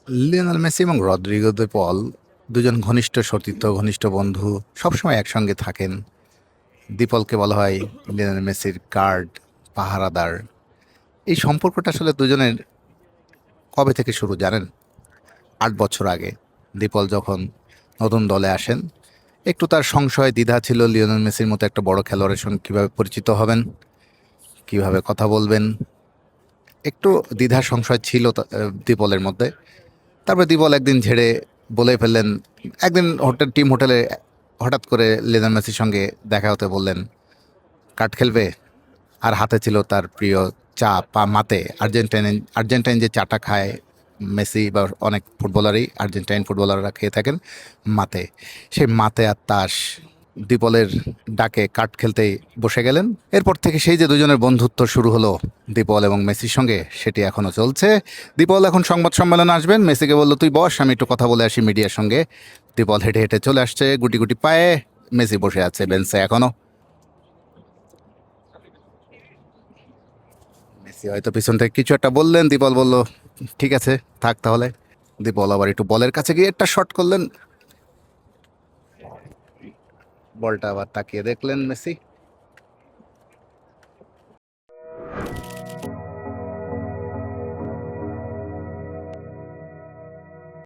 Lionel Messi এবং Rodrigo দে পল দুজন ঘনিষ্ঠ সতীর্থ, ঘনিষ্ঠ বন্ধু, সবসময় একসঙ্গে থাকেন। দীপলকে বলা হয় লিওনেল মেসির গার্ড, পাহারাদার। এই সম্পর্কটা আসলে দুজনের কবে থেকে শুরু জানেন? 8 বছর আগে দীপল যখন নতুন দলে আসেন, একটু তার সংশয় দ্বিধা ছিল লিওনেল মেসির মতো একটা বড় খেলোয়াড়ের সঙ্গে কীভাবে পরিচিত হবেন, কিভাবে কথা বলবেন। একটু দ্বিধা সংশয় ছিল দীপলের মধ্যে। তারপরে দীপল একদিন ঝেড়ে বলে ফেললেন, একদিন টিম হোটেলে হঠাৎ করে লিওনেল মেসির সঙ্গে দেখা হতে বললেন কার্ড খেলবে, আর হাতে ছিল তার প্রিয় চা, মাতে। আর্জেন্টাইন যে চাটা খায় মেসি বা অনেক ফুটবলারই, আর্জেন্টাইন ফুটবলাররা খেয়ে থাকেন মাতে। সেই মাতে আর তাস, দীপলের ডাকে কার্ড খেলতেই বসে গেলেন। এরপর থেকে সেই যে দুজনের বন্ধুত্ব শুরু হলো দীপল এবং মেসির সঙ্গে, সেটি এখনও চলছে। দীপল এখন সংবাদ সম্মেলনে আসবেন, মেসিকে বললো তুই বস, আমি একটু কথা বলে আসি মিডিয়ার সঙ্গে। দীপল হেঁটে হেঁটে চলে আসছে গুটি গুটি পায়ে, মেসি বসে আছে বেঞ্চে এখনো। মেসি হয়তো পিছন থেকে কিছু একটা বললেন, দীপল বলল ঠিক আছে থাক তাহলে। দীপল আবার একটু বলের কাছে গিয়ে একটা শট করলেন, বলটা আবার তাকিয়ে দেখলেন মেসি।